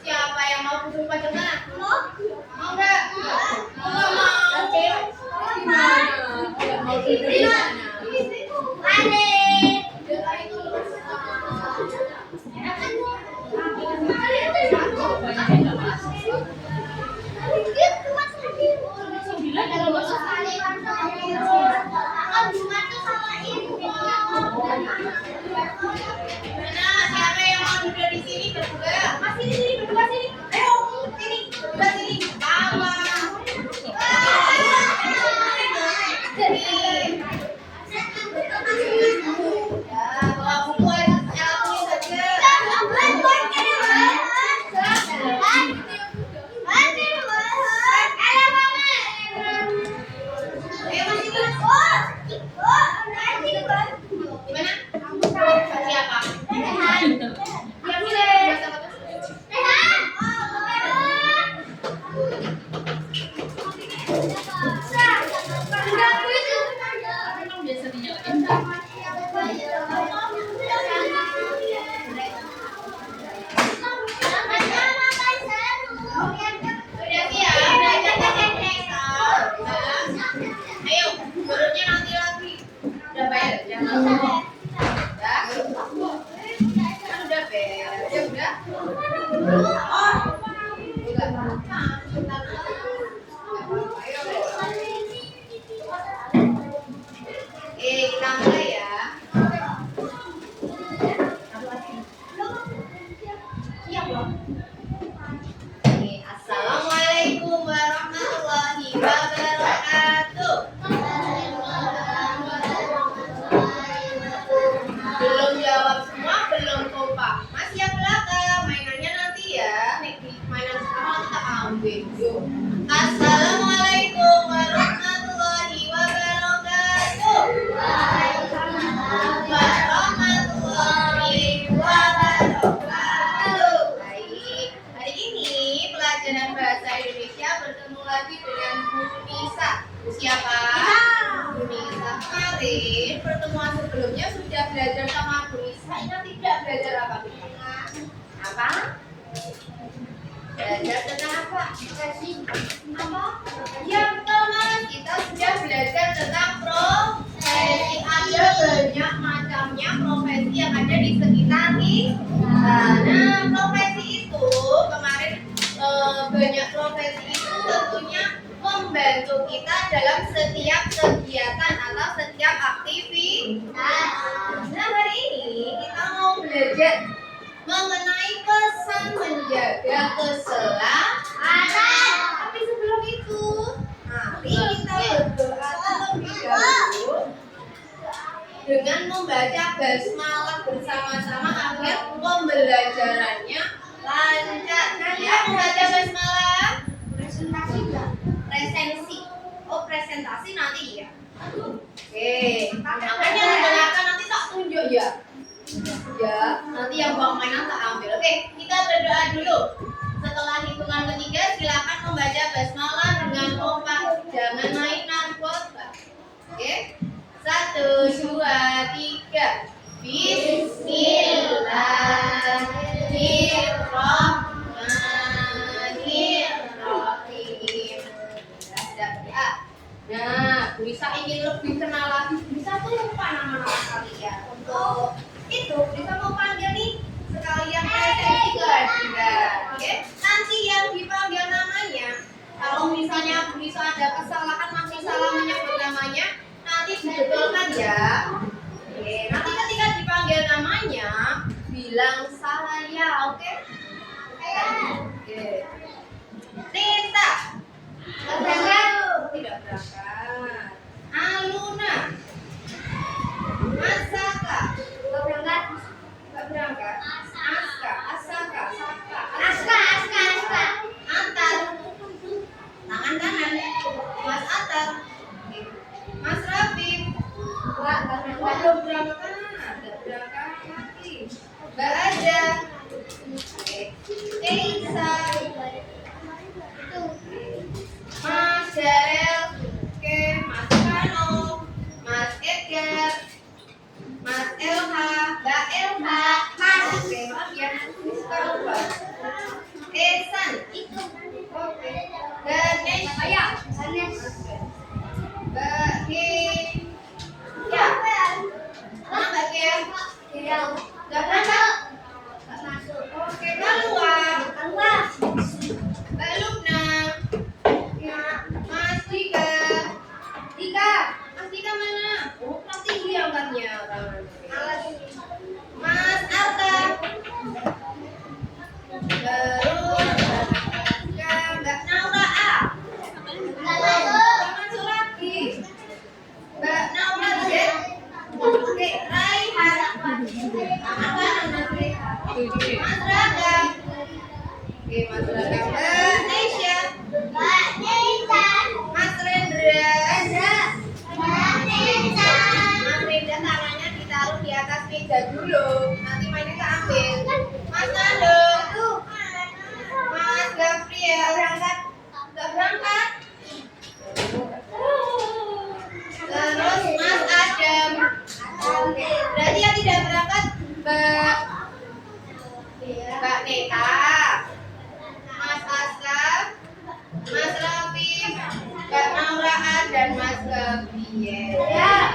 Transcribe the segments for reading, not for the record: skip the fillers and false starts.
Siapa yang mau duduk pada mana? Mau nggak? Nggak mau. Tidak mau duduk di sana. Siapa yang mau duduk di sini berdua? Masih di sini berdua sini. Ayo, sini berdua sini. Bawa. Sini. Bawa buku aja saja. Siapa? Ayo, gurunya nanti lagi. Udah bayar, jangan. Udah beres, ya udah. Kita mulai ya. Assalamualaikum warahmatullahi wabarakatuh. Belum jawab semua, belum kompak. Masih yang belakang, mainannya nanti ya. Mainan sekarang kita ambil. Yuk. Assalamualaikum warahmatullahi wabarakatuh. Warahmatullahi wabarakatuh. Baik, hari ini pelajaran bahasa Indonesia bertemu lagi dengan Bu Nisa. Siapa? Bu Nisa. Kemarin pertemuan sebelumnya sudah belajar sama Bu Nisa. Ingat tidak belajar apa? Apa? Belajar tentang apa? Apa? Yang kemarin kita sudah belajar tentang profesi. Ada banyak macamnya profesi yang ada di sekitar kita. Nah, profesi itu kemarin banyak profesi itu tentunya membantu kita dalam setiap kegiatan atau setiap aktivitas. Nah, hari ini kita mau belajar mengenai pesan menjaga keselamatan. Tapi sebelum itu, mari kita berdoa terlebih dahulu dengan membaca basmalah bersama-sama agar pembelajarannya lancar. Ya, membaca basmalah. Presentasi. Oh, presentasi nanti ya. Oke, makanya mendengarkan nanti tak tunjuk ya. Ya, nanti yang bawa mainan tak ambil. Oke, kita berdoa dulu. Setelah hitungan ketiga, silakan membaca basmalah dengan kompak. Jangan mainan kotak. Oke, 1, 2, 3. Bismillahirrahmanirrahim. Nah, bisa ingin lebih kenal lagi, bisa tuh lupa nama-nama kalian. Untuk itu bisa mau panggil nih sekalian presentasi ke Adinda. Oke, nanti yang dipanggil namanya, kalau misalnya bisa ada kesalahan masih salah menyebut namanya, nanti dibetulkan ya. Oke, nanti ketika dipanggil namanya bilang saya, oke? Oke. Tita. Berangkat? Tidak berangkat. Aluna. Masaka. Berangkat? Tidak berangkat. Aska. Asaka. Saka. Aska. Antar. Tangan kanan. Mas Antar. Mas Rafif. Belum berangkat. Tidak berangkat lagi. Mbak Aja. Keisa. Mas Jarel. Oke, Mas Kano. Mas Edgar. Mas Elha. Mbak Elha. Nggak berangkat? Oke, Mbak Luang. Mbak Lukna. Mas Dika. Mas Dika mana? Oh, kelas tinggi angkatnya. Mas Arta. Terus Mbak Naura A. Masuk lagi. Mbak Naura Z. Oke, Raihan. Mas Ragam. Oke, Mas Ragam. Mbak Nesya. Mas Rendra. Mas Rendra tangannya ditaruh di atas meja dulu. Nanti mainnya kita ambil. Mas Nando. Mas Gabriel. Nggak berangkat? Terus Mas Adam. Berarti yang tidak berangkat Mbak Neta, Mas Aslam, Mas Rafif, Mbak Naura A, dan Mas Gabriel. Nah,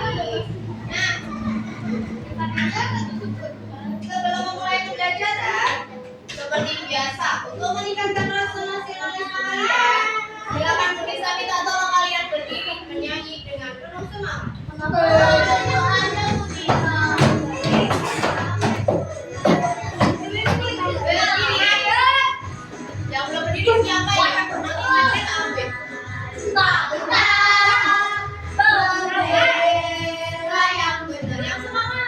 sebelum memulai pembelajaran, seperti biasa, untuk meningkatkan rasa nasionalisme kalian, silakan bisa minta tolong kalian berdiri menyanyi dengan penuh semangat. Yang belum berdiri siapa ya? Nanti kita ambil. Bendera yang benar, yang semangat.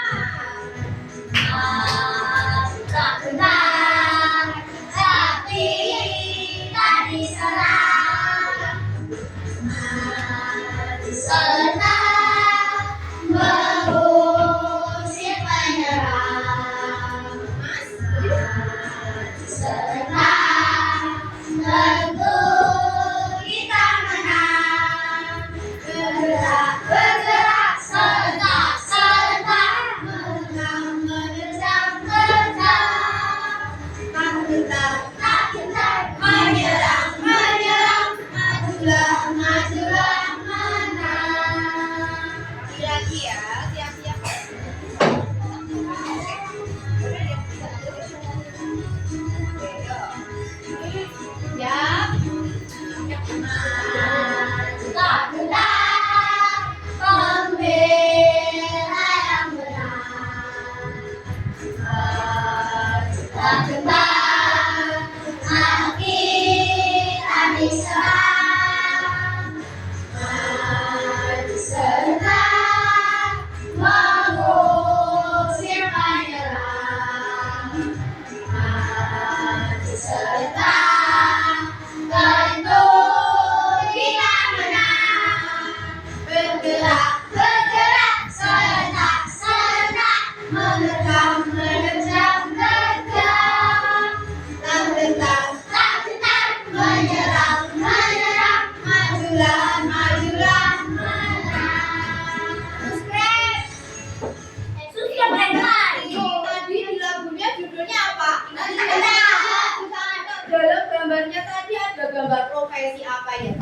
Gambar profesi apa ya?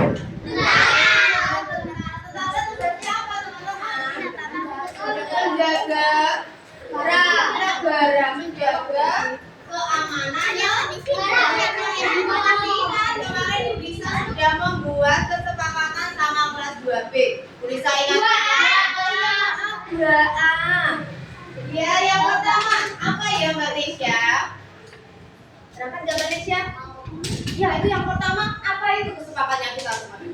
Menjaga negara, menjaga keamanan. Kemarin Ulisa sudah membuat kesepakatan sama kelas 2B. Ulisa ingat? 2A. Ya, yang pertama apa ya Mbak Nesya? Berangkat nggak Mbak Nesya? Ya, itu yang pertama. Apa itu kesepakatan yang kita kemarin?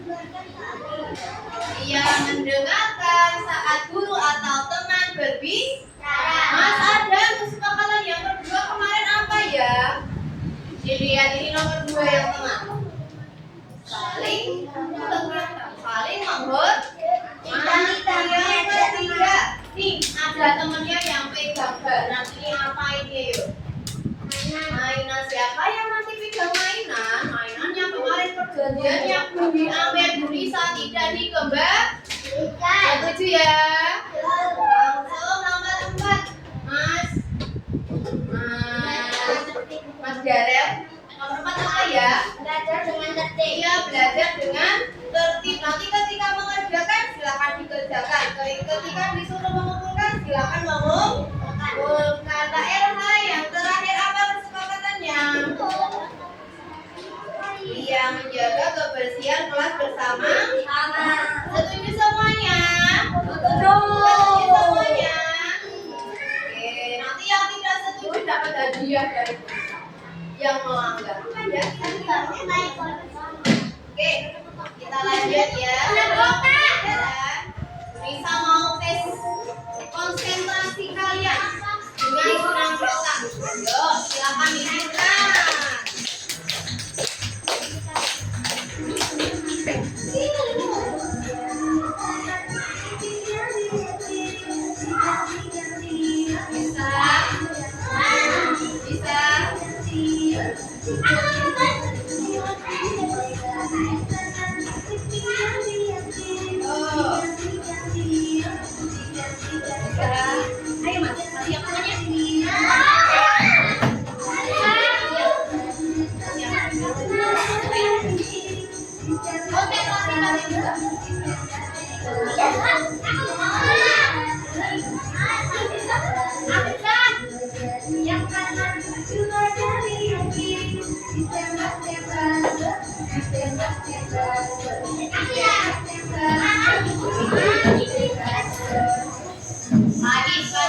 Dia mendengarkan saat guru atau teman berbicara. Mas Adam, kesepakatan yang kedua kemarin apa ya? Dilihat ini nomor 2 yang tengah. Saling menghargai. Yang ketiga, nih ada temennya yang pegang barang. Ini apa ini yuk? Mainan siapa yang nanti pegang mainan? Mainannya kemarin perjanjiannya diambil Ulisa tidak dikembalikan. Setuju ya? Langsung nomor 4, Mas Jarel. Nomor 4 apa ya? Belajar dengan tertib. Iya, belajar dengan tertib. Nanti ketika mengerjakan silakan dikerjakan. Ketika disuruh mengumpulkan silakan mengumpulkan. dapat hadiah dari yang melanggar. Ya, oke, kita lanjut ya. Bisa mau tes konsentrasi kalian dengan senang otak. Yuk, silakan dibuka. Ayo mas, yang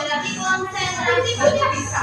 lagi konsentrasi pasti bisa.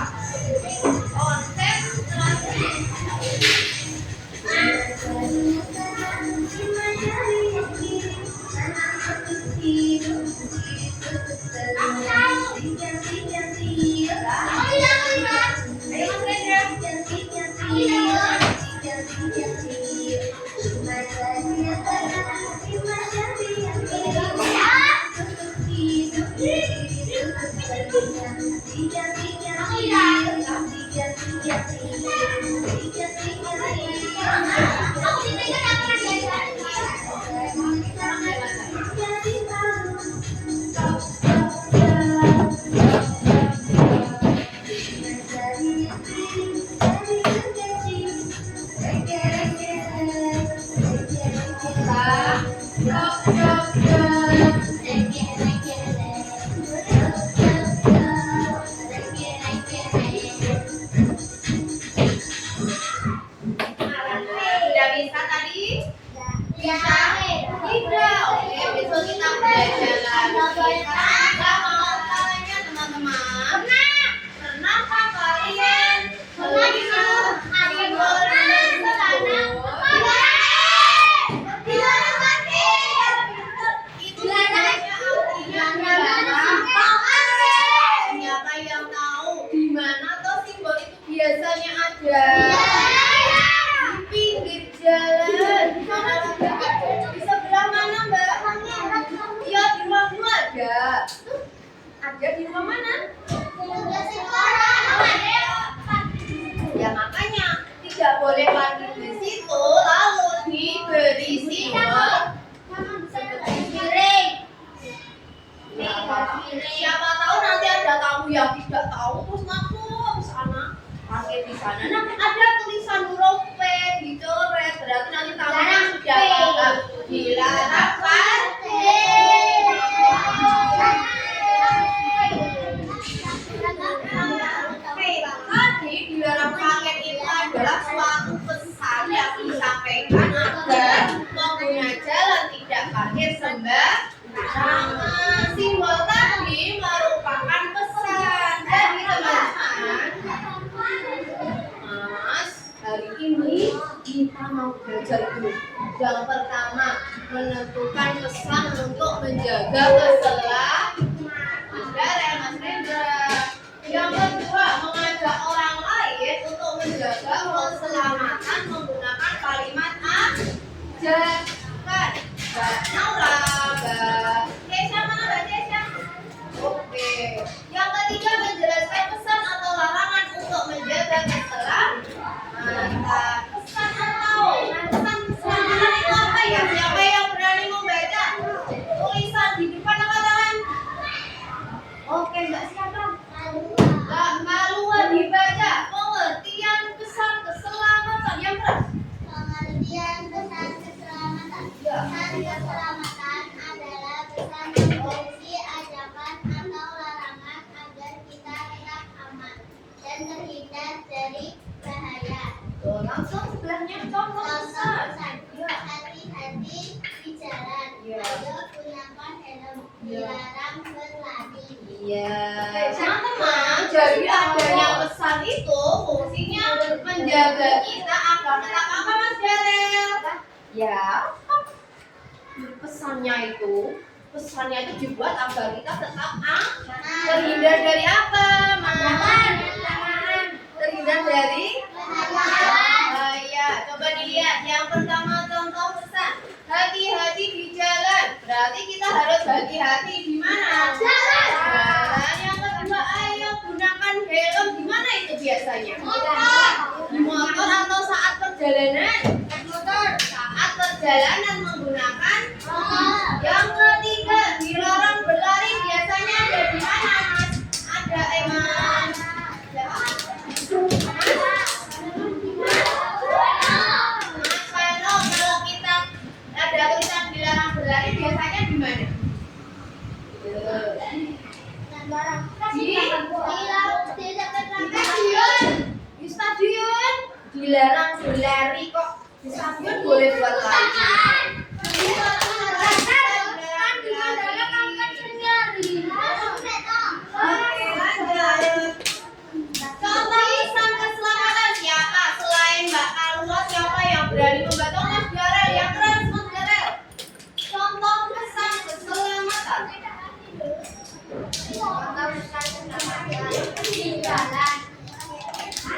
Ada di rumah mana? Ya makanya tidak boleh parkir di situ lalu diberi simbol seperti piring. Siapa tahu nanti ada tamu yang tidak tahu terus langsung sana parkir di sana. Nah ada tulisan huruf P dicoret berarti nanti tamunya sudah paham. Dilarang parkir. Tadi dilarang parkir itu adalah suatu pesan yang disampaikan agar pengguna jalan tidak parkir sembarangan. Simbol tadi merupakan pesan. Jadi teman-teman, Mas, hari ini kita mau belajar dulu. Yang pertama, menentukan pesan untuk menjaga keselamatan. Mas Rendra. Yang kedua, mengajak orang lain untuk menjaga keselamatan menggunakan kalimat ajakan. Mbak Naura, Mbak Kesha, mana Mbak Kesha? Oke. Yang ketiga, menjelaskan pesan atau larangan untuk menjaga keselamatan. Pesan keselamatan itu apa ya? Siapa yang berani membaca tulisan di depan angkat? Oke, Mbak siapa? Maluan dibaca pengertian pesan keselamatan yang keras. Pengertian pesan keselamatan. Pesan keselamatan adalah pesan yang berisi ajakan atau larangan agar kita tetap aman dan terhindar dari bahaya. Langsung sebelahnya contoh pesan. Hati-hati di jalan. Ayo gunakan helm. Dilarang berlari. Iya. Teman-teman, jadi adanya pesan pesan itu fungsinya menjaga kita agar tetap apa Mas Jarel? Ya, pesannya itu dibuat agar kita tetap terhindar dari apa? Terhindar dari bahaya. Coba dilihat. Yang pertama contoh pesan, hati-hati di jalan. Berarti kita harus hati-hati di mana? Jalan. Yang kedua, ayo gunakan helm. Di mana itu biasanya? Di motor atau saat perjalanan? Saat perjalanan menggunakan. Yang ketiga, dilarang berlari. Biasanya ada di mana, Mas? Ada Eman. Mas Pano, kalau kita ada tulisan dilarang berlari, biasanya di mana? Di stadion. Dilarang berlari kok. Di stadion boleh buat lari. Contoh pesan keselamatan siapa selain Mbak Kalua, siapa yang berani membantu Mas Jarel? Yang keren Mas Jarel. Contoh pesan keselamatan.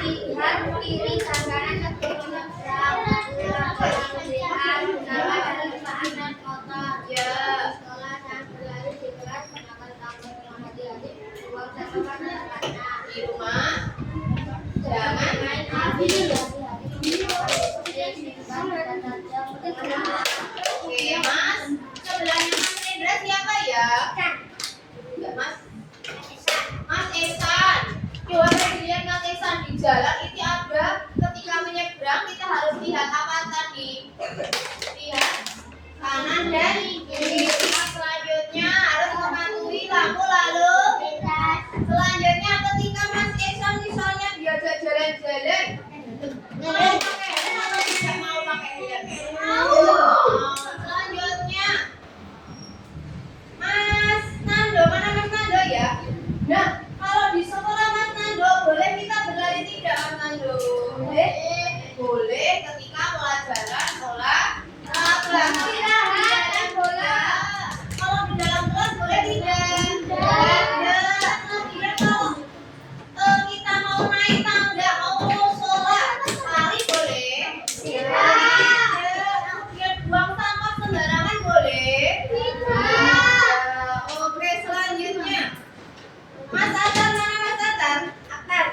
Lihat kiri kanan sebelum menyeberang, gunakan kendaraan motor. Ya. Sekolah dan berlari di kelas, gunakan tanggung dengan hati-hati. Buang sasaran tempatnya. Di rumah jangan main api. Oke Mas, sebelahnya Mas Rendra siapa ya? Enggak Mas. Mas Esan. Coba lihat Mas Esan di jalan itu ada ketika menyeberang kita harus lihat apa tadi? Lihat kanan dan kiri. Selanjutnya harus mematuhi lampu lalu. Selanjutnya ketika Mas Esan misalnya diajak jalan-jalan, mau pakai helm atau tidak mau pakai helm? Selanjutnya Mas Nando, mana Mas Nando ya? Nah, kalau di sekolah Mas Nando boleh kita berlari tidak Mas Nando? Boleh ketika pelajaran olahraga. Istirahat bola. Kalau di dalam kelas boleh tidak? Kemudian kalau kita mau naik tangga, mau sholat, lari boleh? Kemudian buang sampah sembarangan boleh? Oke, selanjutnya Mas Atar, mana Mas Atar? Atar.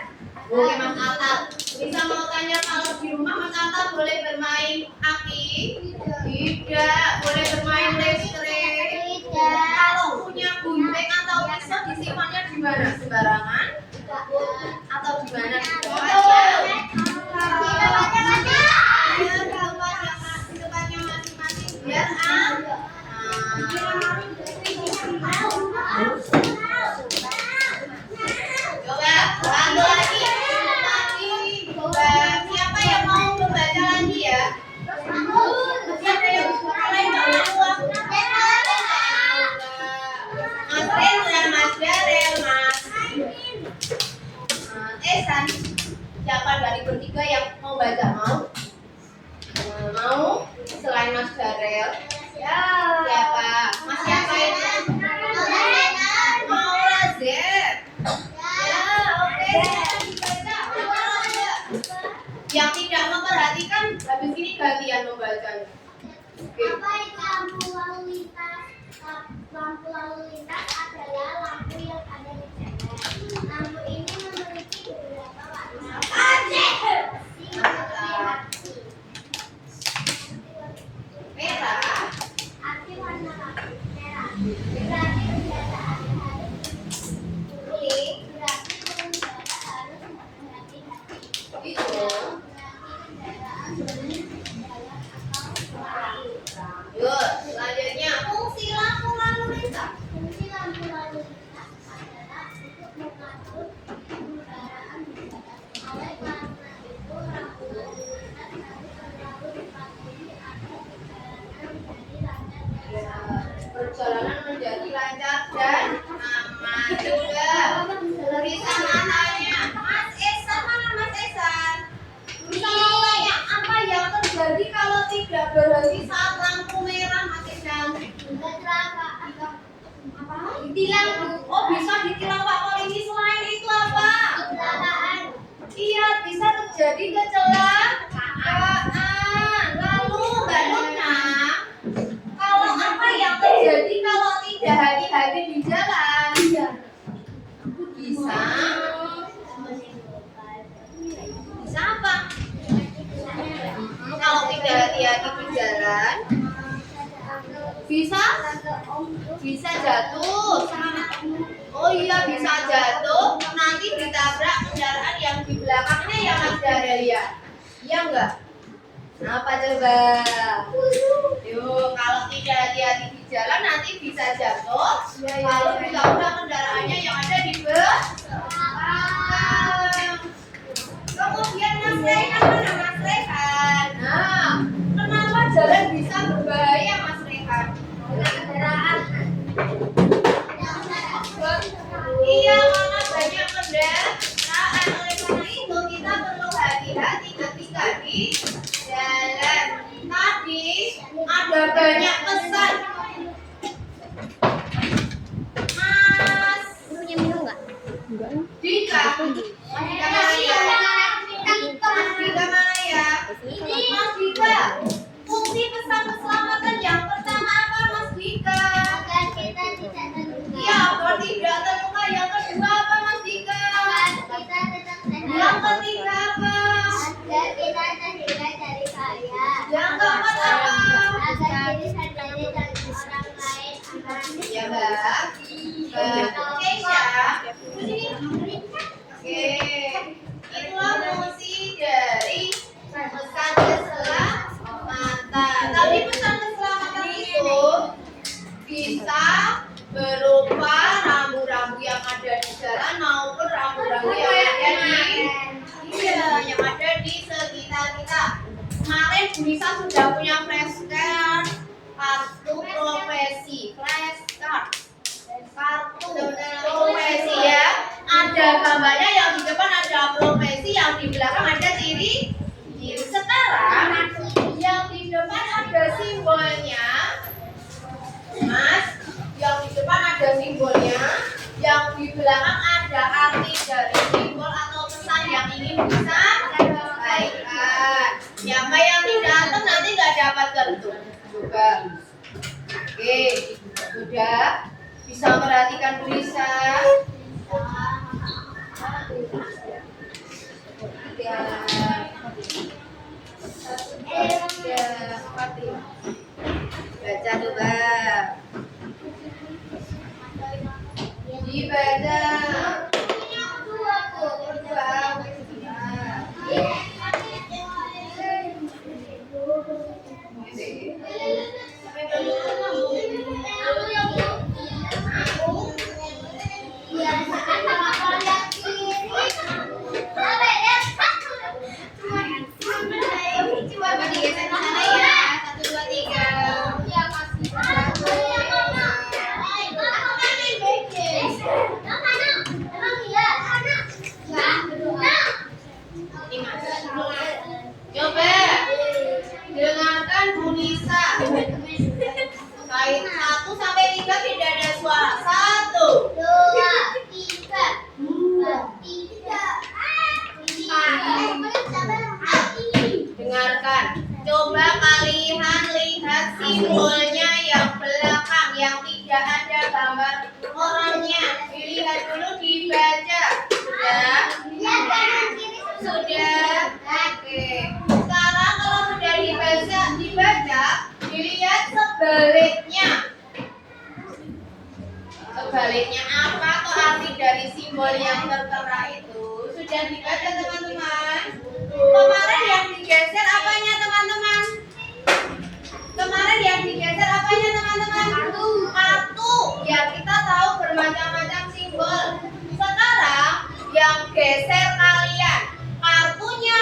Oke Mas Atar. Bisa mau tanya kalau di rumah Mas Atar boleh bermain aki? Tidak. Boleh bermain listrik? Kalau punya gunting atau pisau disimpannya di mana? Sembarangan? Atau di mana? Di tempatnya masing-masing biar coba bantu lagi. Coba siapa yang mau membaca lagi ya? Siapa yang mulai Mas Rendra, Mas Jarel, Mas Esan. Siapa dari bertiga yang mau baca? Mau? Selain Mas Jarel? Siapa? Mas siapa itu? Mau Razet? Ya, oke. Dibaca. Yang tidak memperhatikan, habis ini gantian membacanya. Oke. Apa itu lampu lalu lintas? Lampu lalu lintas adalah lampu yang ada di jalan. Lampu ini memiliki beberapa warna. Merah. Api warna merah. Berarti kendaraan harus kuning. Berarti pengendara harus berhati-hati. Hijau. Berarti kendaraan enggak? Apa coba? Yuk, kalau tidak hati-hati di jalan nanti bisa jatuh. Kalau udah kendaraannya yang ada di belakang. Kemudian Mas Rehan, mana Mas Rehan? Nah, kenapa jalan bisa berbahaya Mas Rehan? Kendaraan. Iya, karena banyak kendaraan. Oleh karena itu kita perlu hati-hati ketika di jalan. Tadi ada banyak pesan. Mas, Punya minum nggak? Dika, Mas Dika mana ya? Mas Dika mana ya? Ini Mas Dika. Fungsi pesan keselamatan yang pertama apa Mas Dika? Agar kita tidak terluka. Iya, agar tidak terluka. Yang kedua apa Mas Dika? Agar kita tetap sehat. Yang ketiga apa? Agar kita terhindar dari bahaya. Yang keempat apa? Agar diri sendiri dan orang lain aman. Ya, Mbak. Oke, Syah. Oke. Itulah fungsi dari pesan keselamatan. Tapi pesan keselamatan itu bisa berupa rambu-rambu yang ada di jalan maupun rambu-rambu yang ada yang ada di sekitar kita. Kemarin Bu Nisa sudah punya flashcard kartu profesi, flashcard kartu profesi ya. Ada gambarnya, yang di depan ada profesi, yang di belakang ada ciri. Sekarang yang di depan ada simbolnya, Mas. Yang di depan ada simbolnya, yang di belakang ada arti dari simbol atau pesan yang ingin disampaikan. Siapa yang tidak antum nanti nggak dapat kartu juga. Oke, sudah bisa perhatikan Bu Nisa. Baca coba. Dibaca. Coba digeser ke sana ya. 1, 2, 3. Ini Mas. Coba dengarkan Bu Nisa. Kait 1 sampai 3 tidak ada suara. 1, 2, 3. dengarkan. Coba kalian lihat simbolnya yang belakang yang tidak ada gambar orangnya. Dilihat dulu, dibaca. Sudah? Oke. Sekarang kalau sudah dibaca, dilihat sebaliknya. Sebaliknya apa tuh arti dari simbol yang tertera itu? Sudah dibaca teman-teman? Kemarin yang digeser apanya teman-teman? Kemarin yang digeser apanya teman-teman? Kartu. Ya, kita tahu bermacam-macam simbol. Sekarang yang geser kalian. Kartunya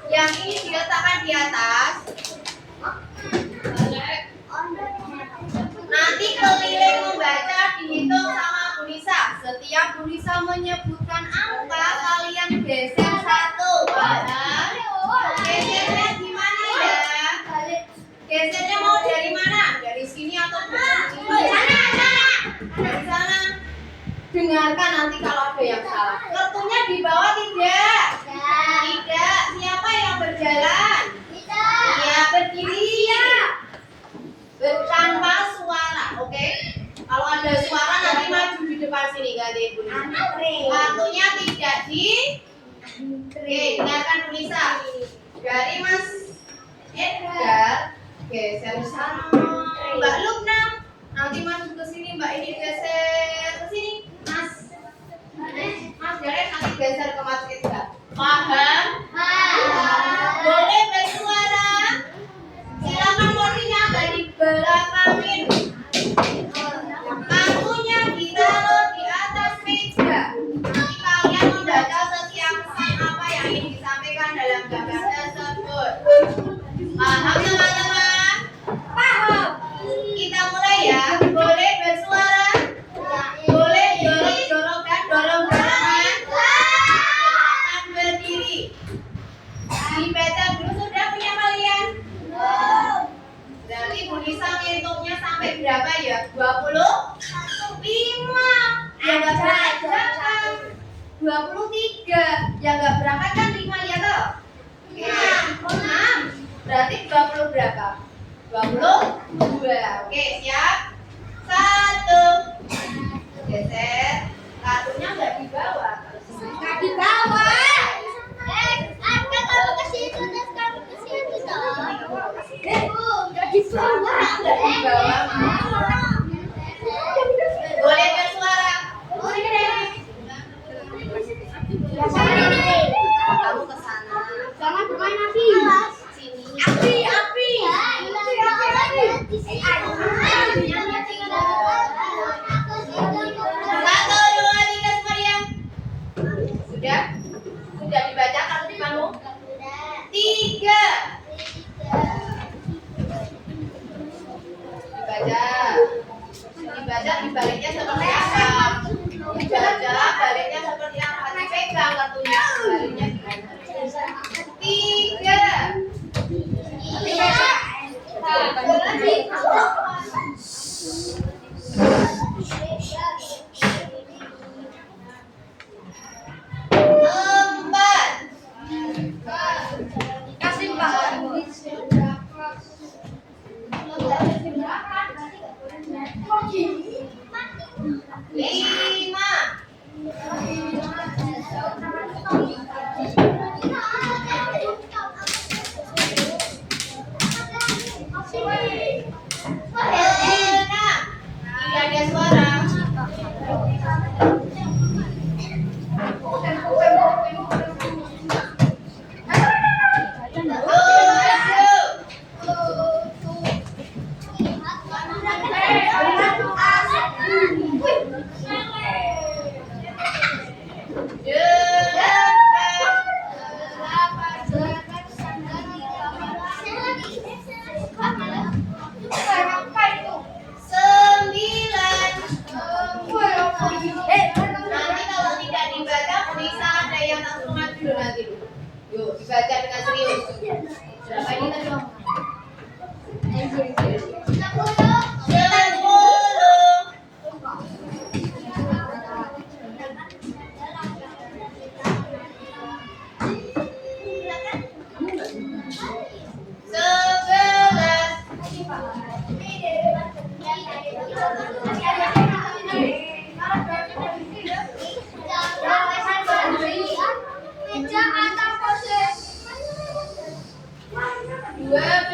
yang ini diletakkan di atas. Nanti keliling membaca, dihitung sama Bu Nisa. Setiap Bu Nisa menyebutkan angka, kalian geser 1. Paham? Gesernya gimana ya? Gesernya mau dari mana? Dari sini atau dari sini? Dari sana. Dengarkan nanti kalau ada yang salah. Kartunya di bawah tidak? Tidak. Siapa yang berjalan? Ya, berdiri. Tanpa suara, oke? Kalau ada suara nanti maju di depan sini, ganti Bu Nisa. Kartunya tidak di. Oke, dengarkan Bu Nisa. Dari Mas Edgar, geser sana. Mbak Lukna, nanti maju ke sini. Mbak ini geser ke sini. Mas Jared nanti geser ke Mas Edgar. Paham? Boleh Yang nggak berangkat kan 5 ya toh? Oke, 6. Berarti 20 berapa? 22. Oke, siap? 1. Geser. Kartunya nggak dibawa. Nggak dibawa. Angkat kamu ke situ, terus kamu ke situ dong. Nggak dibawa. Nggak dibawa. Boleh bersuara? Kamu ke sana. Jangan bermain api. Sini. Api. Satu, dua, tiga, Mariam. Sudah? Sudah dibaca kartu kamu? 3. Dibaca dibaliknya seperti apa? Dibaca baliknya seperti apa? Dipegang kartunya baliknya gimana? 4. Kasih Pak. 9. Nanti kalau tidak dibaca bisa ada yang langsung maju nanti. Yuk dibaca dengan serius. Berapa ini tadi? 21.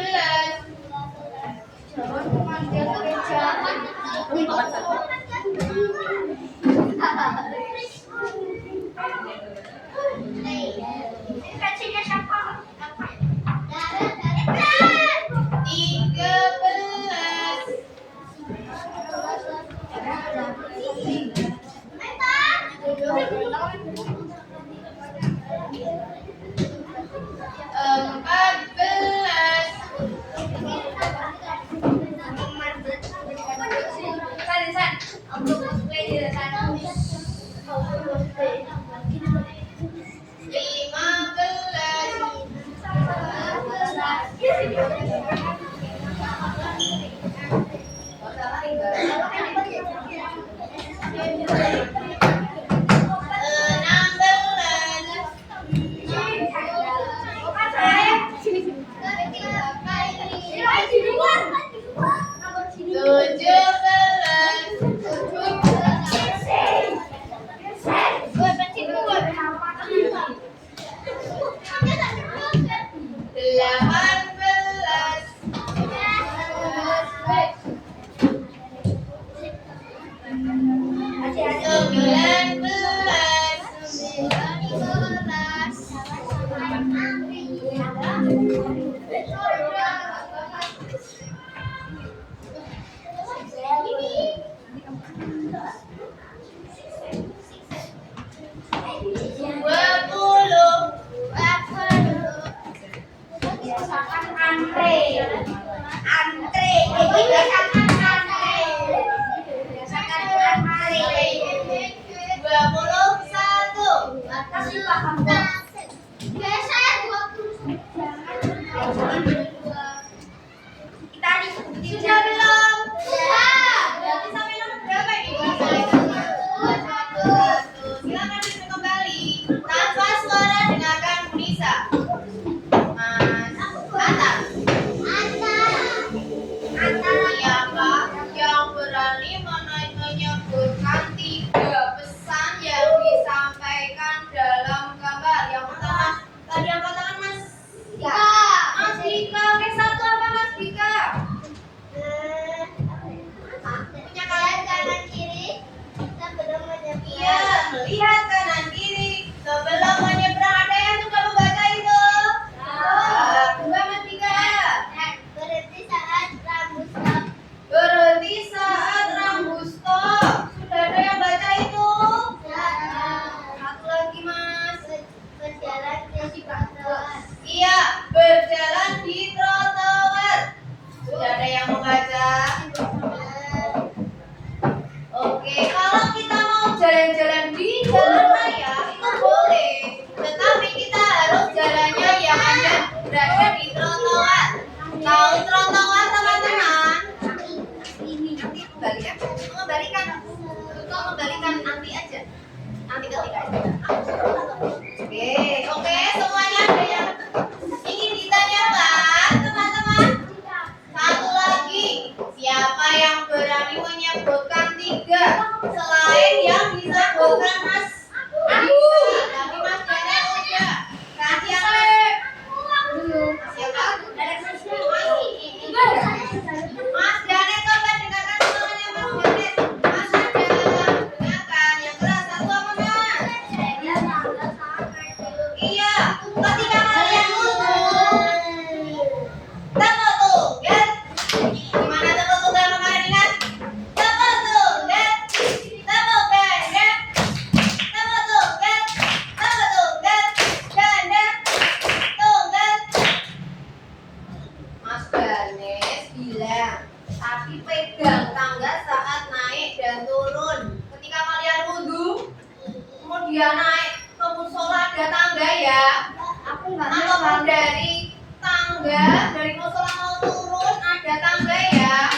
Ataupun dari tangga, dari musola mau turun ada tangga ya.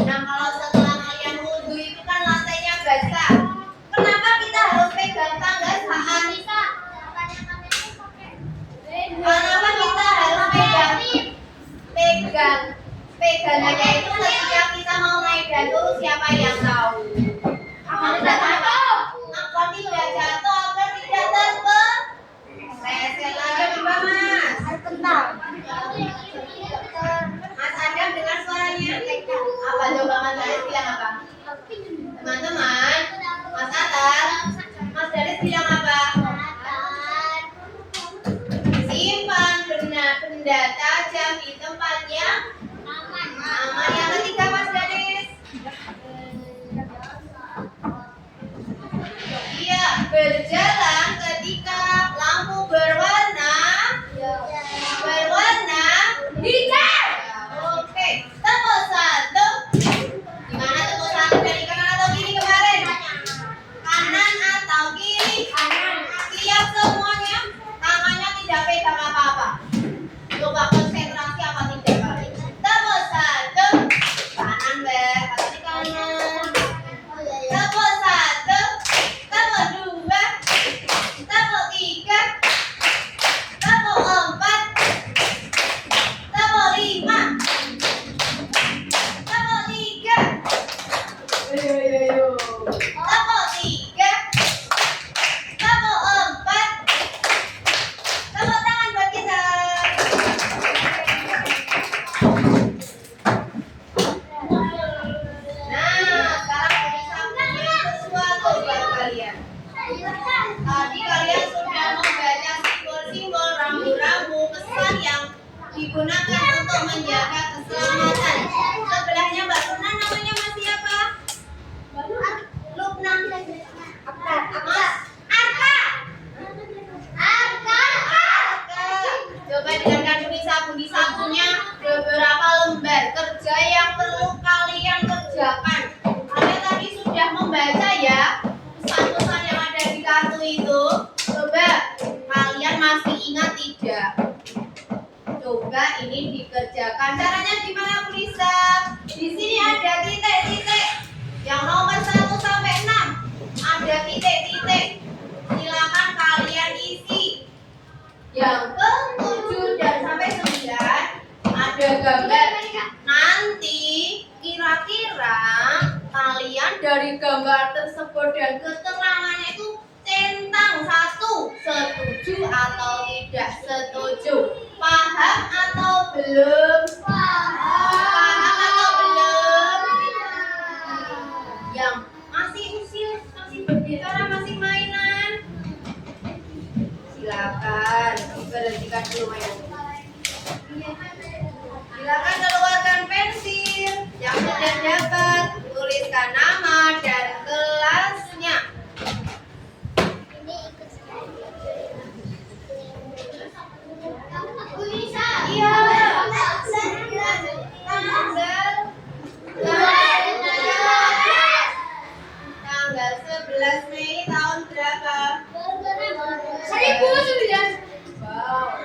Nah kalau setelah kalian wudhu itu kan lantainya basah. Kenapa kita harus pegang tangga saat Kenapa kita harus pegangannya itu ketika kita mau naik dan turun, siapa yang tahu? Agar tidak jatuh, agar tidak terpeleset. Lagi coba Mas. Mas Adam dengar suaranya? Apa coba Mas Daris bilang apa? Teman-teman, Mas Atar, Mas Daris bilang apa? Simpan benda tajam di tempat yang aman. Yang ketiga Mas Daris. Iya, berjalan ketika lampu berwarna hijau. Oke, tepuk satu. Gimana tepuk satu dari kanan atau kiri kemarin? Kanan atau kiri? Siap semuanya. Tangannya tidak pegang apa-apa. Coba konsentrasi apa tidak Pak? Tepuk satu. Kanan Mbak, atau di kanan. Tepuk satu. Tepuk dua. Tepuk tiga. Tepuk empat. Tepuk lima. Tepuk tiga. Tepuk tiga. Tepuk empat. Tepuk tangan buat kita. Nah, sekarang bisa sesuatu buat kalian. Tadi kalian sudah membaca simbol-simbol rambu-rambu pesan yang digunakan untuk menjaga keselamatan. Sebelahnya Mbak Luna namanya Mas siapa? Lukna. Mas Arka. Coba dengarkan bunyi sapunya beberapa lembar kerja yang perlu kalian kerjakan. Kalian tadi sudah membaca ya pesan-pesan yang ada di kartu itu. Coba kalian masih ingat tidak? Coba ini dikerjakan. Caranya gimana Bu Lisa? Di sini ada titik-titik. Yang nomor 1 sampai 6 ada titik-titik. Silakan kalian isi. Yang ke-7 dan sampai 9 ada gambar. Nanti kira-kira kalian dari gambar tersebut dan keterangannya itu centang 1, setuju atau tidak setuju. Paham atau belum? Paham atau belum? Yang masih usil, masih berbicara, masih mainan, silakan berhentikan dulu mainan. Silakan keluarkan pensil yang sudah dapat, tuliskan nama dan kelasnya. Iya. Tanggal 11 Mei tahun berapa? 1009. Wow.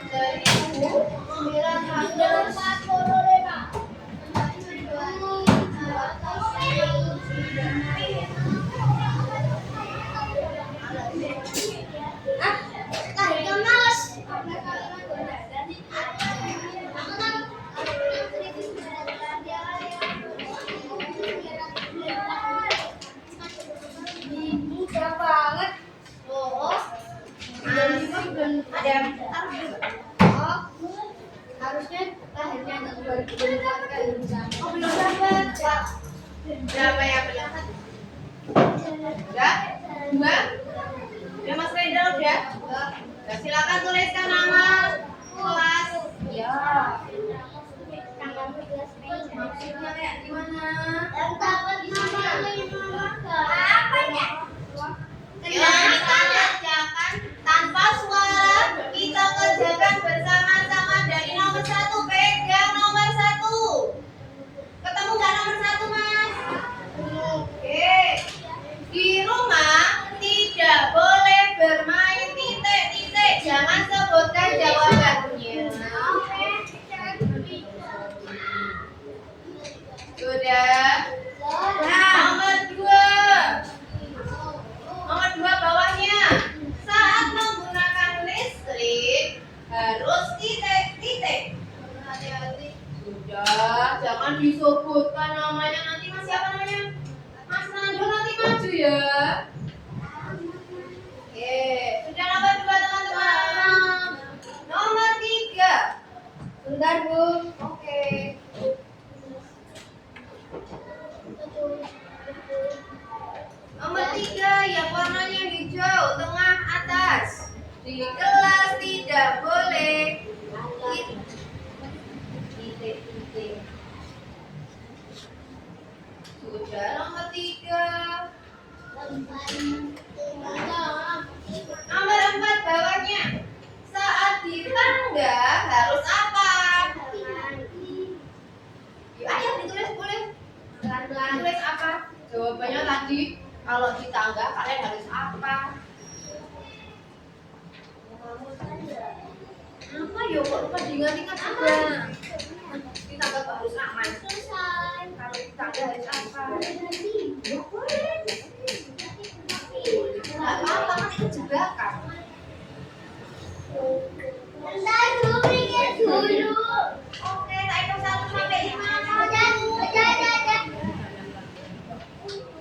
1900. Ada harusnya lahirnya baru belum dapat. Berapa ya belum? Udah? 2? Udah Mas Renda udah? Udah, silakan tuliskan nama kelas. Ya. Maksudnya kayak gimana? Apanya? Ya, kita kerjakan tanpa suara. Kita kerjakan bersama-sama dari nomor 1. Pegang nomor 1. Ketemu nggak nomor 1 Mas? Oke. Di rumah tidak boleh bermain titik-titik. Jangan sebut Di kelas tidak boleh. Titik. Sudah nomor 3. Nomor 4 bawahnya. Saat di tangga harus apa? Yuk, ayo ditulis boleh. Tulis apa? Jawabannya tadi kalau di tangga kalian harus apa? Apa ya kok lupa diingat-ingat juga? Di tangga tuh harus aman. Kalau di tangga harus apa? Nggak apa-apa kan itu jebakan. Bentar dulu, mikir dulu. Oke, tak hitung 1 sampai 5.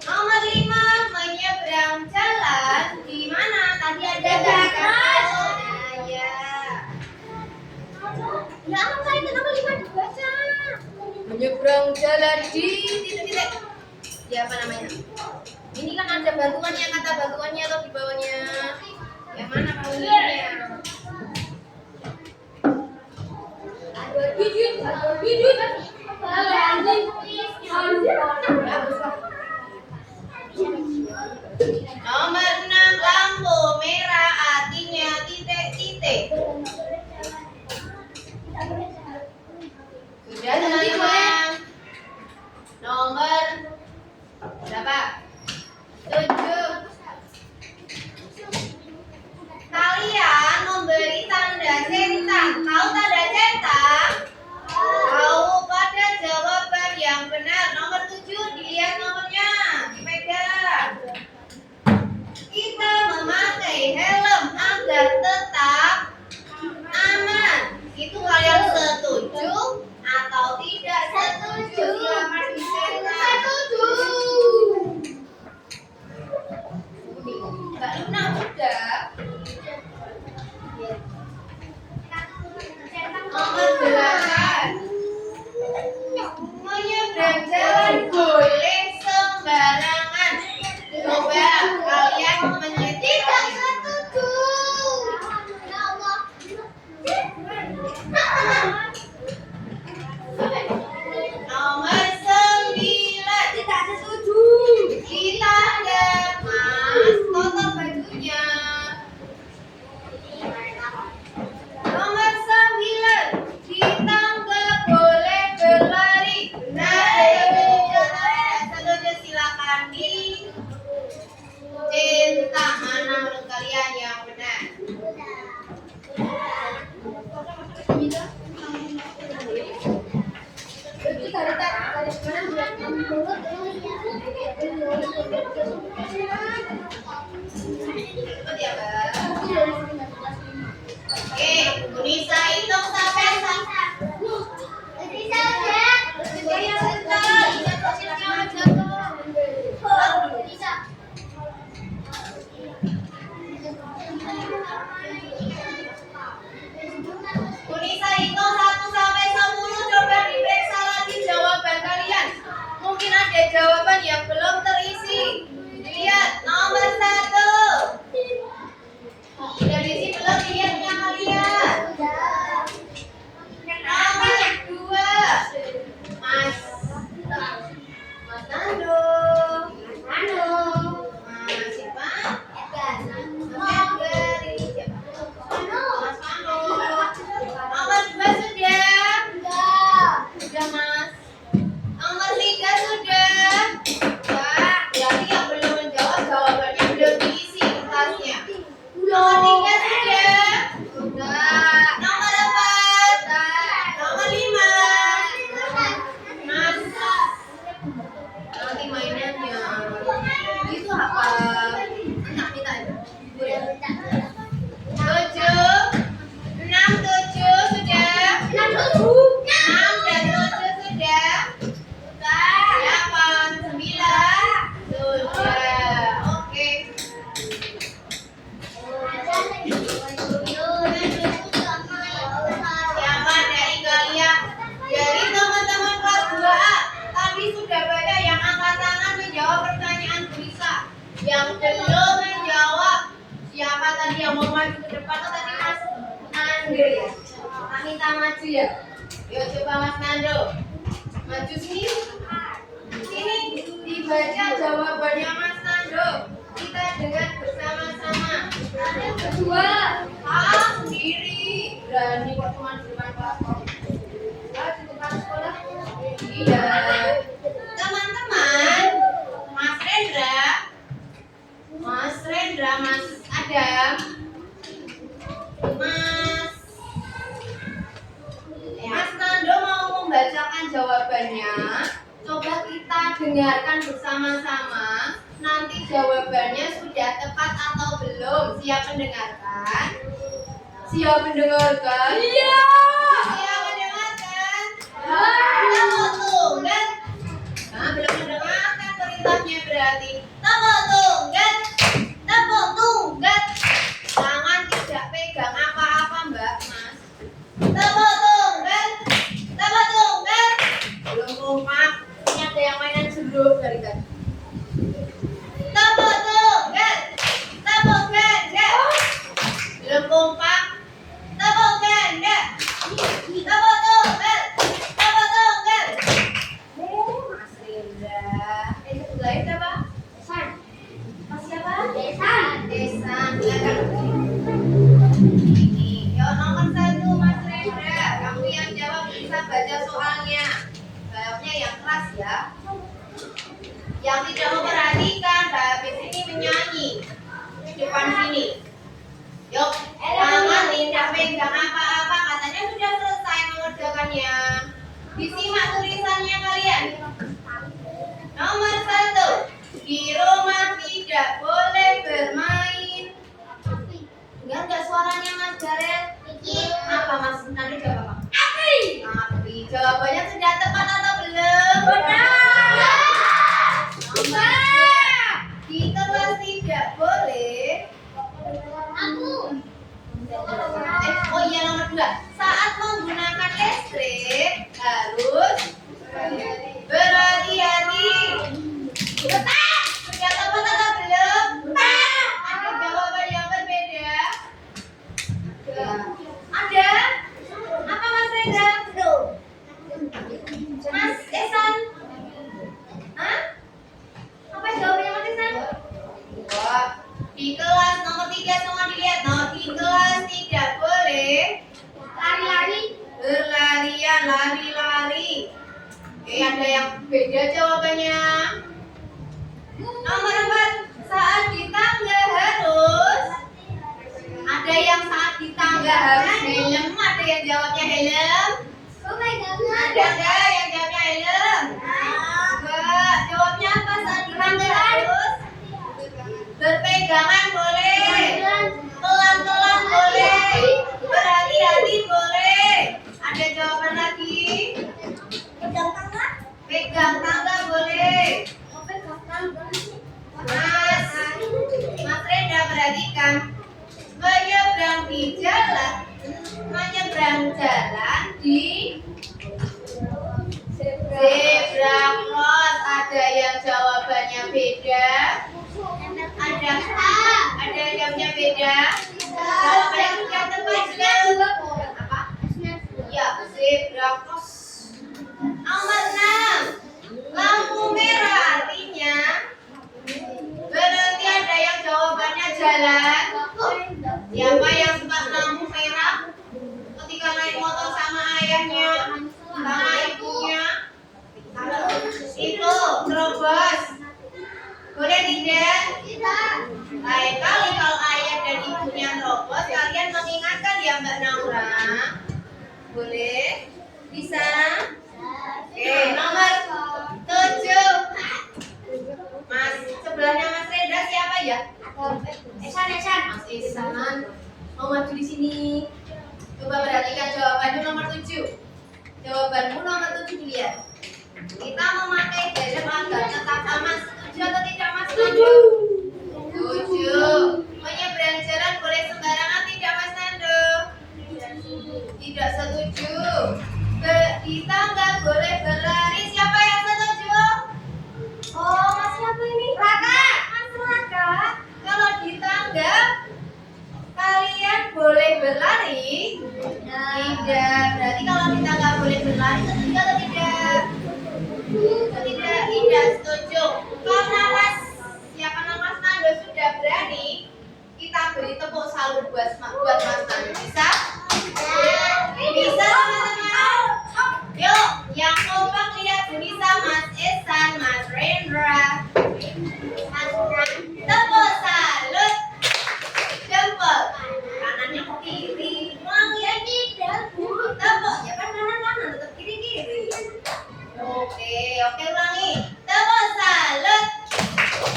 Nomor 5 menyeberang jalan di mana? Tadi ada batas. Nah, ya. Ya apa itu nomor 5 dibaca? Menyeberang jalan di titik-titik. Ya apa namanya? Ini kan ada bantuannya, kata bantuannya atau di bawahnya? Yang mana bantuannya? Nomor 6 lampu merah artinya titik-titik. Sudah teman-teman. Nomor berapa? 7. Kalian memberi tanda centang. Tahu tanda centang? Tahu, pada jawaban yang benar. Nomor 7 dilihat nomornya, dipegang. Kita memakai helm agar tetap aman. Itu kalian setuju atau tidak setuju? Selamat dicetak. Mbak Luna udah. Nomor 8. atau tadi Mas Nando ya? Kita minta maju ya. Yuk coba Mas Nando. Maju sini. Sini dibaca jawabannya Mas Nando. Kita dengar bersama-sama. Yang kedua, sendiri. Berani kok cuma di depan kelas kok. Di depan sekolah. Iya. Teman-teman, Mas Rendra, Mas Adam, Mas Nando mau membacakan jawabannya. Coba kita dengarkan bersama-sama. Nanti jawabannya sudah tepat atau belum? Siap mendengarkan? Siap mendengarkan? Iya. Siap mendengarkan? Tepuk tunggal. Nah, belum mendengarkan perintahnya berarti. Tepuk tunggal. Tepuk tunggal. Tangan tidak pegang apa-apa, Mbak, Mas. Tepuk tunggal. Tepuk tunggal. Belum kompak. Ini ada yang mainan jeruk dari tadi. Tepuk tunggal. Tepuk ganda. Belum kompak. Tepuk ganda. Tepuk tunggal. Tepuk tunggal. Mas Rendra. Satu lagi siapa? Desan. Mas siapa? Desan. Desan. Silakan. Ini. Yuk nomor 1 Mas Rendra. Kamu yang jawab bisa baca soalnya. Jawabnya yang keras ya. Yang tidak memperhatikan, Mbak Habis ini menyanyi di depan sini. Yuk, tangan tidak pegang apa-apa. Katanya sudah selesai mengerjakannya. Disimak tulisannya kalian. Nomor 1, di rumah tidak boleh bermain. Dengar nggak suaranya Mas Garel? Apa Mas? Nanti jawab apa? Api. Jawabannya sudah tepat atau belum? Benar. Di kelas tidak boleh. Oh iya nomor 2. Saat menggunakan listrik harus berhati-hati. Sudah tepat atau belum? Ada jawaban yang berbeda? Ada? Apa Mas Reza? Mas Esan? Hah? Apa jawabannya Mas Esan? Wah, di kelas nomor 3 semua dilihat. Di kelas tidak boleh Lari-lari. berlarian, lari-lari. Oke, ada yang beda jawabannya. Nomor 4, saat di tangga harus. Ada yang saat di tangga harus helm, ada yang jawabnya helm. Ada enggak yang jawabnya helm? Enggak, jawabnya apa saat di tangga harus? Berpegangan boleh. Pelan-pelan boleh. Berhati-hati boleh. Ada jawaban lagi? Pegang tangga boleh. Mas Renda perhatikan. Menyeberang jalan di zebra cross. Ada yang jawabannya beda. Ada yang jawabnya beda. Jawabannya sudah tepat belum? Apa? Ya, zebra cross. Nomor 6, lampu merah artinya berarti ada yang jawabannya jalan. Siapa yang suka lampu merah ketika naik motor sama ayahnya, sama ibunya? Itu terobos. Boleh tidak? Lain kali kalau ayah dan ibunya terobos, kalian mengingatkan ya Mbak Naura. Boleh? Bisa? Oke, nomor 7. Mas, sebelahnya Mas Renda siapa ya? Esan. Mas Ihsan. Mau maju di sini. Coba perhatikan jawabannya nomor 7. Jawabanmu nomor 7 dilihat. Kita memakai helm agar tetap aman. Setuju atau tidak Mas? Setuju. Menyeberang jalan boleh sembarangan tidak Mas Nando? Tidak setuju. Di tangga boleh berlari. Siapa yang setuju? Oh, Mas siapa ini? Raka. Mas Raka. Kalau di tangga kalian boleh berlari? Tidak. Berarti kalau kita nggak boleh berlari, setuju atau tidak? Tidak setuju. Karena Mas Nando sudah berani, kita beri tepuk salut buat Mas Nando. Bisa? Bisa teman-teman. Yuk, yang kompak lihat bisa Mas Esan, Mas Rendra. Tepuk salut. Jempol. Kanannya ke kiri. Ulangi ya tidak. Tepuk. Ya kan kanan-kanan tetap kiri-kiri. Oke, ulangi. Tepuk salut.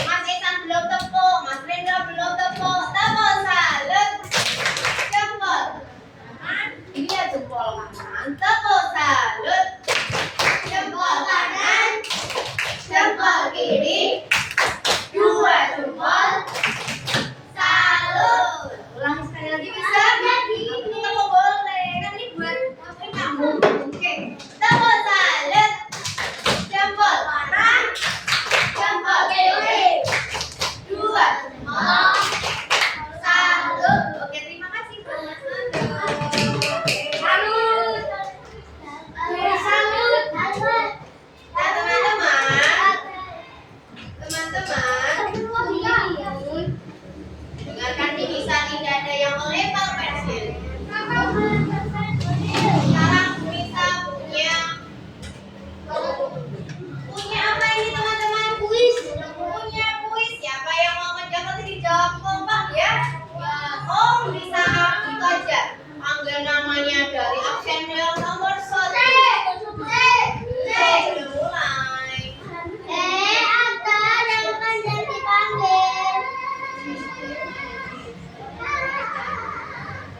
Mas Esan belum tepuk, Mas Rendra belum tepuk. Tepuk salut. Jempol. Ini ya jempol kanan. Tepuk salut. Jempol kanan. Jempol kiri. Dua jempol. Salut. Ulangi sekali lagi bisa? Tepuk boleh. Kan ini buat kamu. Oke. Tepuk salut. Jempol kanan. Jempol kiri. Dua jempol. Salut. Oke, terima kasih buat Mas Nando. Salut. Nah, teman-teman, dengarkan ini, saat tidak ada yang melempar pensil. Sekarang kita punya apa ini teman-teman? Kuis. Punya kuis. Siapa yang mau menjawab nanti dijawab kompak ya? Oh, bisa itu aja. Panggil namanya dari absen yang nomor 1. Belum mulai.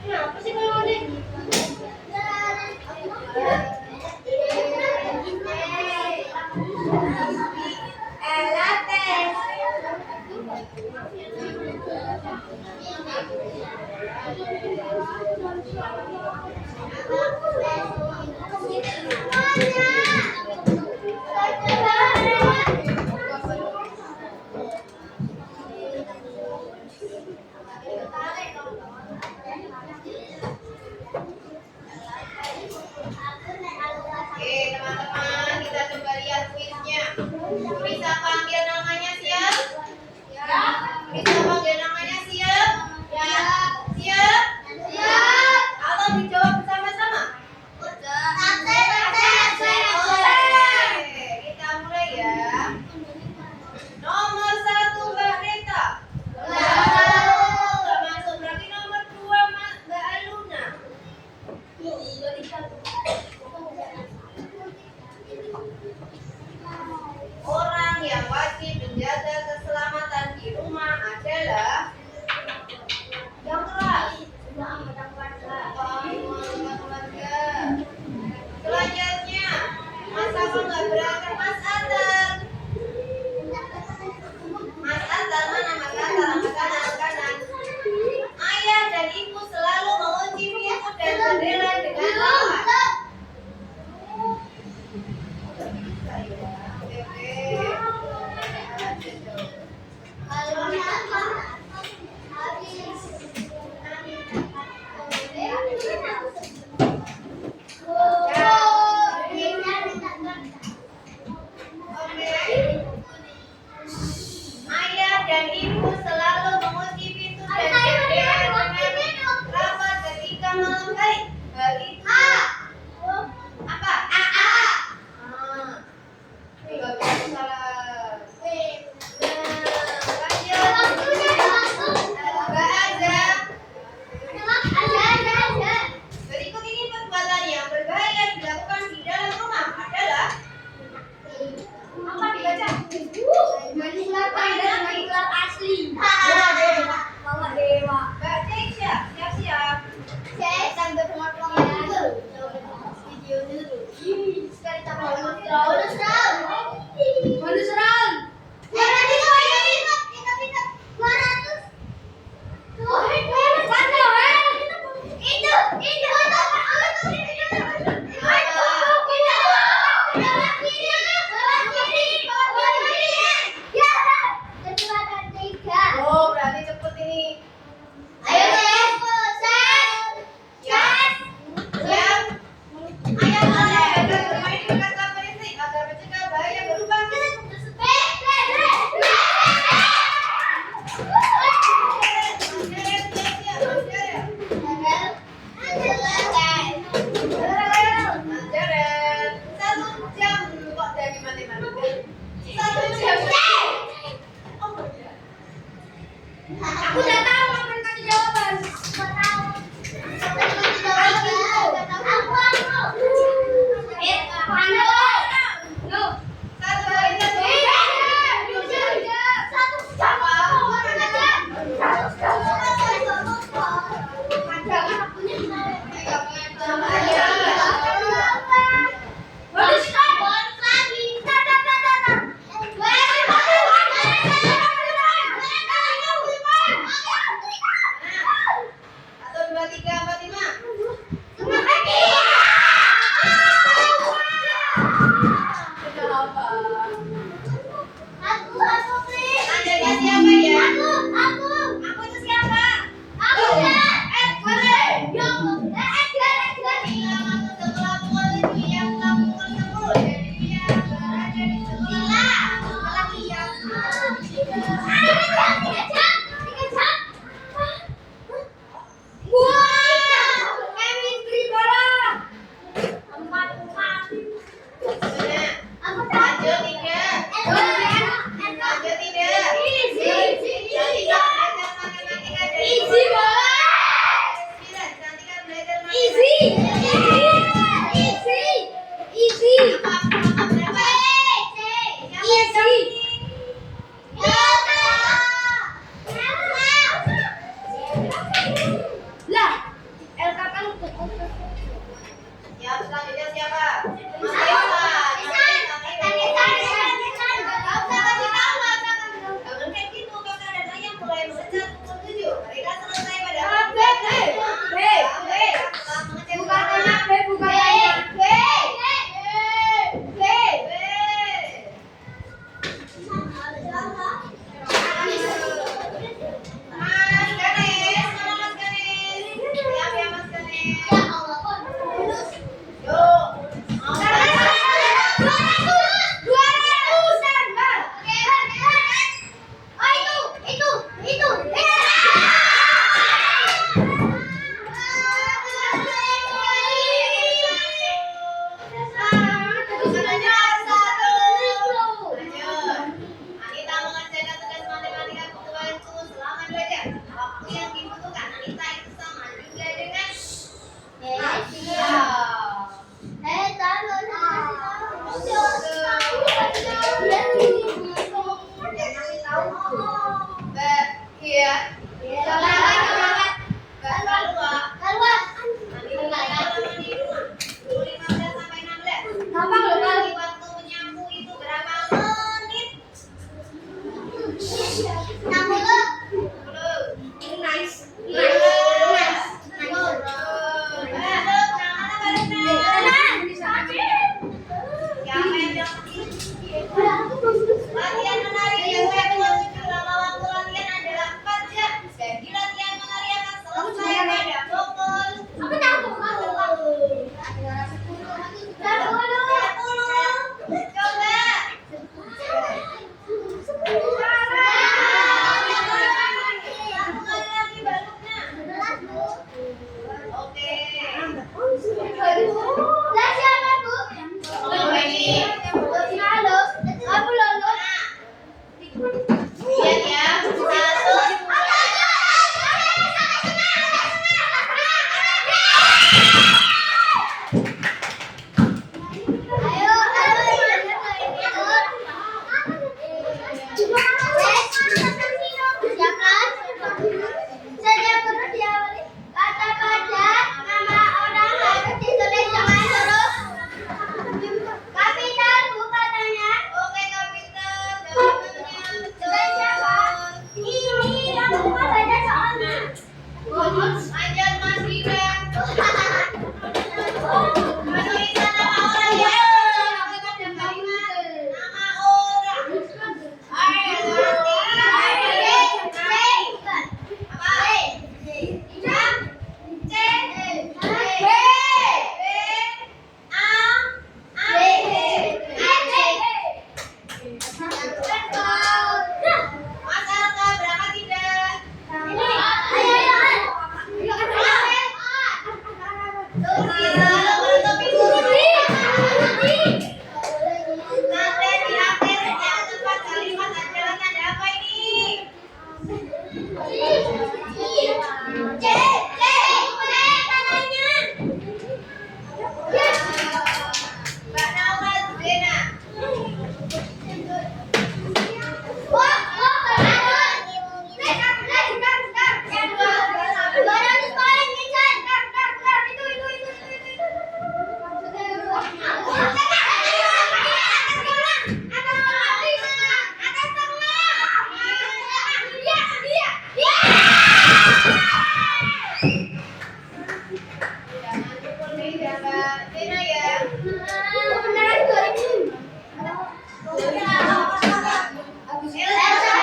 Kenapa sih kalau ada? Oke, teman-teman, kita coba lihat kuisnya. Bisa panggil namanya siap? Ya. Bisa panggil namanya siap? Ya. Siap? Siap. Atau dijawab bersama-sama? Siap, selanjutnya siapa? Mas Eva. Jangan kayak gitu, kakak dan ayah mulai mengejar pukul 7. Mereka selesai pada pukul 7. Mas Ganes, mana Mas Ganes? Siap ya Mas Ganes. Yuk. Anita mengerjakan tugas matematika buku selama 2 jam. Waktu yang dibutuhkan Anita itu sama juga dengan iya. Waktu menyapu itu berapa menit? 10. Latihan menari yang saya tulis selama waktu latihan adalah 4 jam. Jadi latihan menari akan selesai pada pukul 10. Coba. Lakukan lagi balutnya. Oke. Lihat ya. 1. Oke, Kapiter. Jawabannya betul. Lanjut Mas Bira. Penulisan nama orang ya. Ada kalimat nama orang. Mas Alka berangkat tidak? Nanti di akhir yang tempat kalimat adalah tanda apa ini? Mbak Naura Zena. Jangan pukul meja Mbak Zena ya. Elsa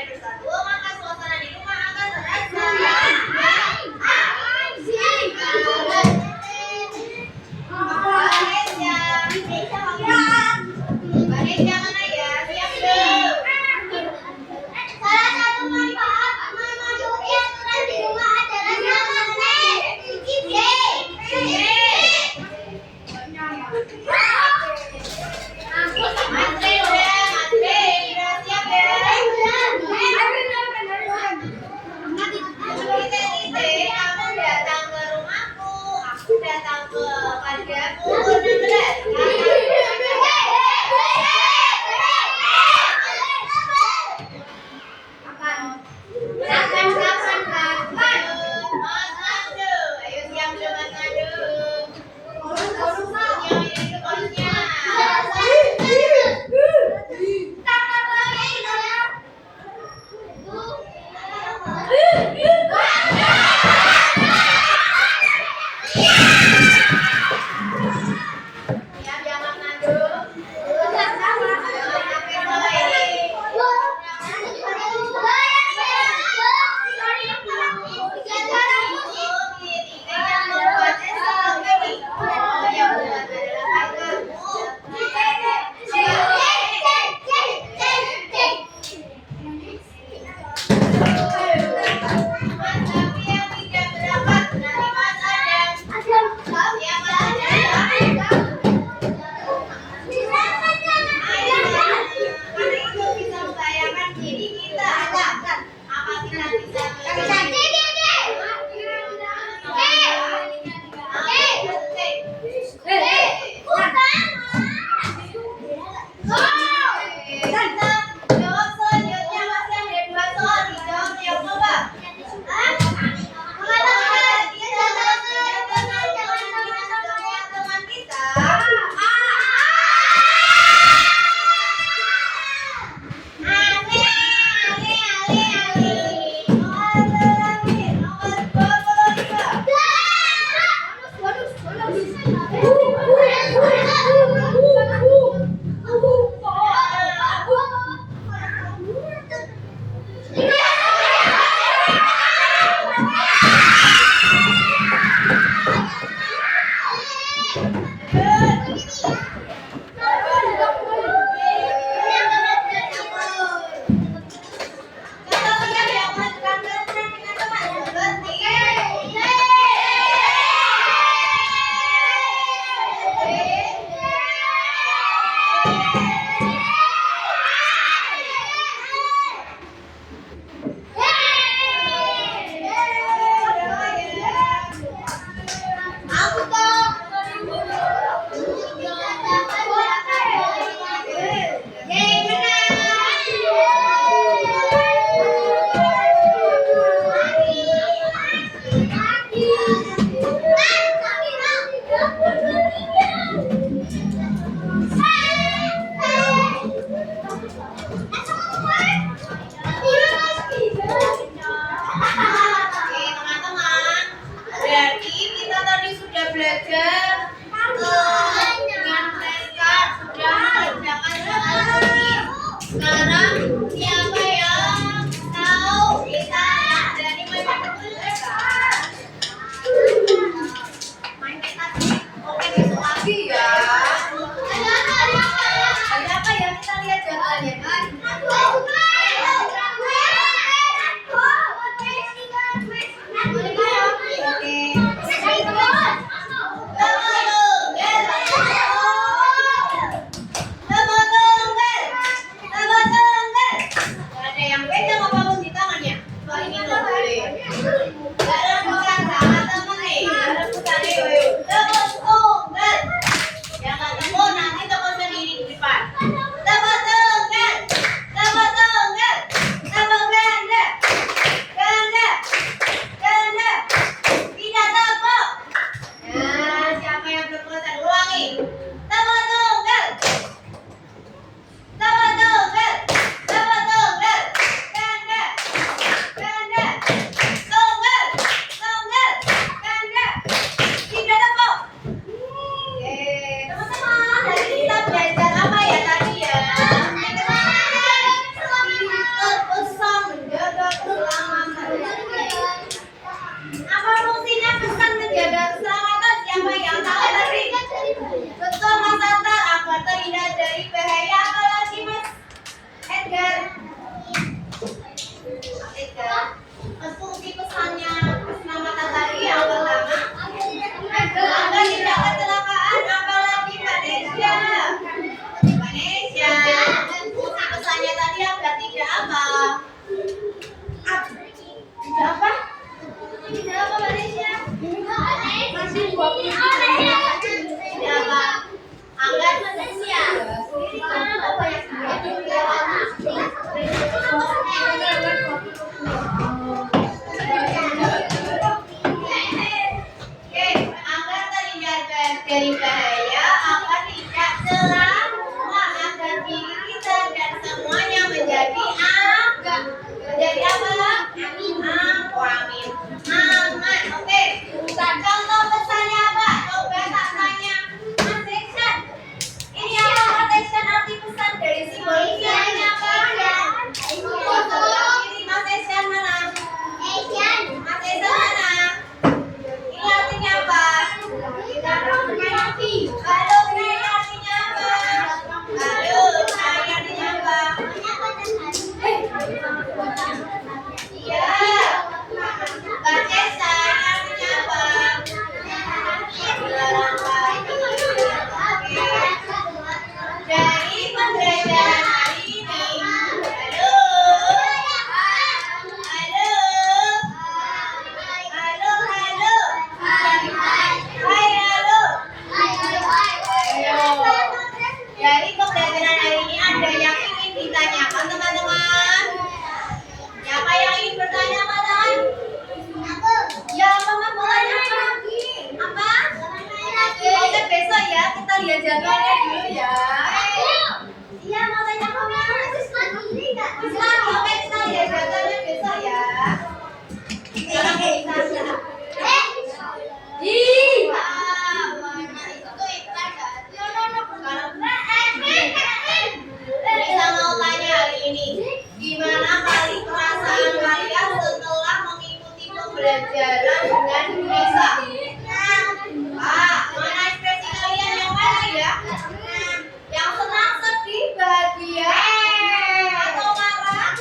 bersatu, maka suasana di rumah akan terasa. Baris mana ya? Siap belum? Salah satu manfaat memasuki aturan di rumah adalah Kamu datang ke rumahku, aku datang ke padamu. 16. Ayo siap belum Mas Madu? Ini porsinya. Siap ya Mas Madu? Iya. Mbak Cesa, artinya apa? Dilarang lagi. Oke. Dari pembelajaran hari ini. Halo. Halo. Halo, halo. Hai, halo. Ayo. Dari pembelajaran hari ini ada yang ingin ditanyakan teman-teman? Siapa yang ingin bertanya teman-teman? Ya, mama mau tanya apa? Oke, besok ya kita lihat jadwalnya dulu ya. Iya, mau tanya apa? Sekarang oke kita lihat jadwalnya besok ya. Sekarang kita Bisa mau tanya hari ini, gimana kali perasaan kalian setelah mengikuti pembelajaran dengan bisa? Mana ekspresi kalian yang mana ya? Yang senang, sedih, bahagia, atau marah?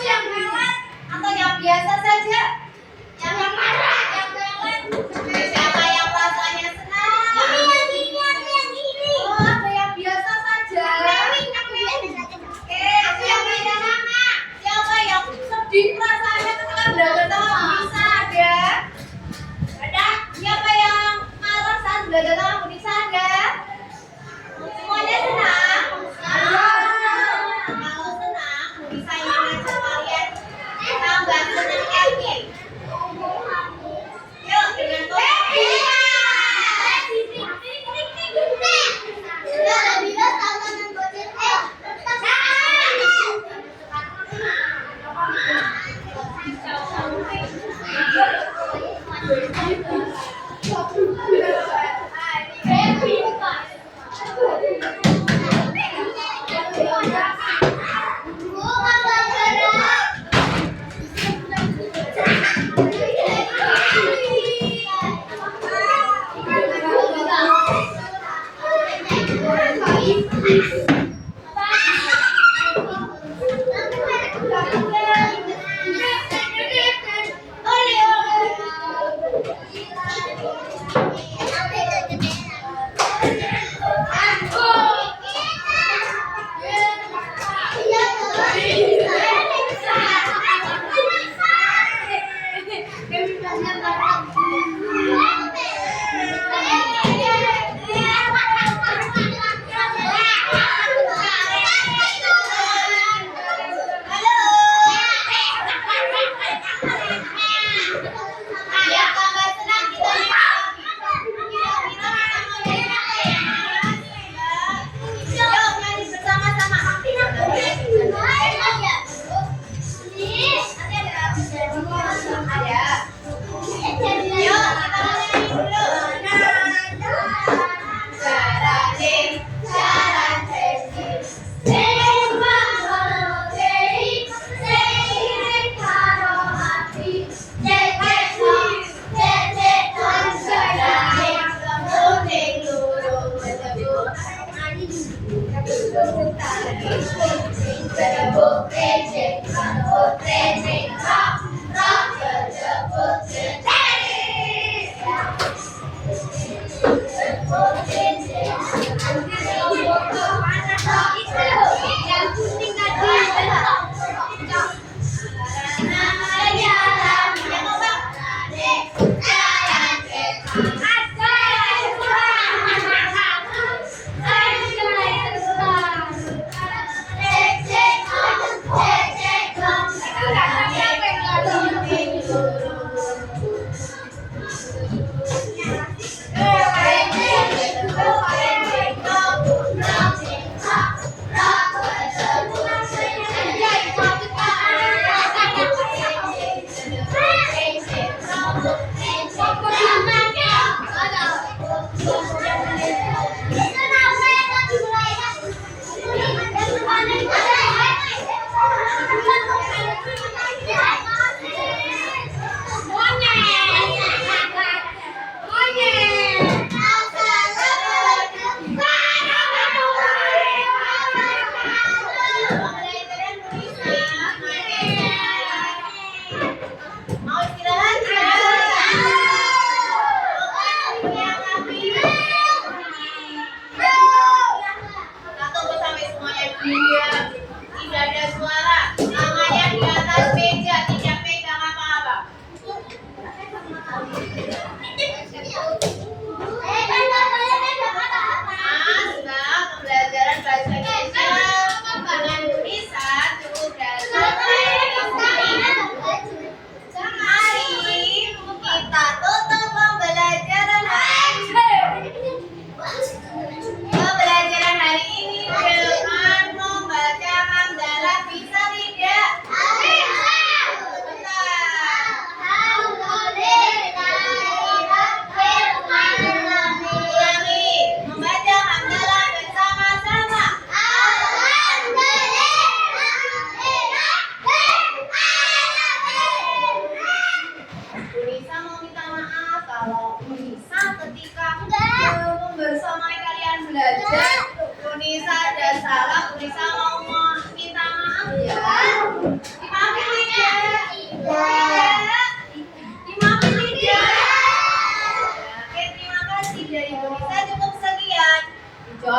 Atau yang biasa saja? Yang marah, yang galak. Siapa yang perasaannya senang? Oh, ada yang biasa saja. Oke, siapa yang sedih perasaannya ketika belajar sama Bu Nisa ada? Ada. Siapa yang marah saat belajar sama Bu Nisa ada? Semuanya senang? Kalau senang, Bu Nisa ingin ngajak kalian tambah senang lagi. Yuk, dengan kopi.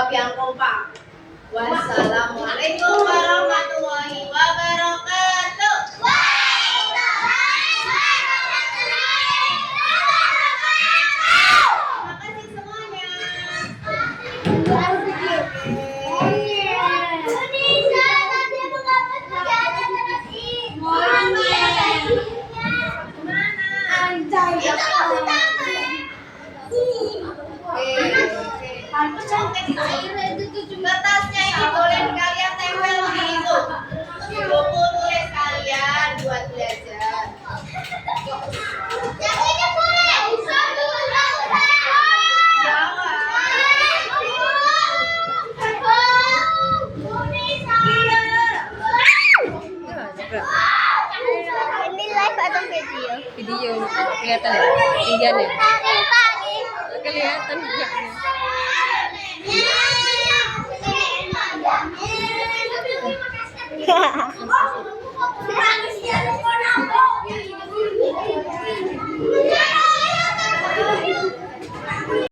jawab yang kompak. Wassalamualaikum warahmatullahi wabarakatuh. Terima kasih semuanya. Kertasnya ini boleh kalian tempel di itu. Buku tulis kalian buat belajar. Yang ini boleh. Ini live atau video? Video kelihatan ya? Tinggian ya?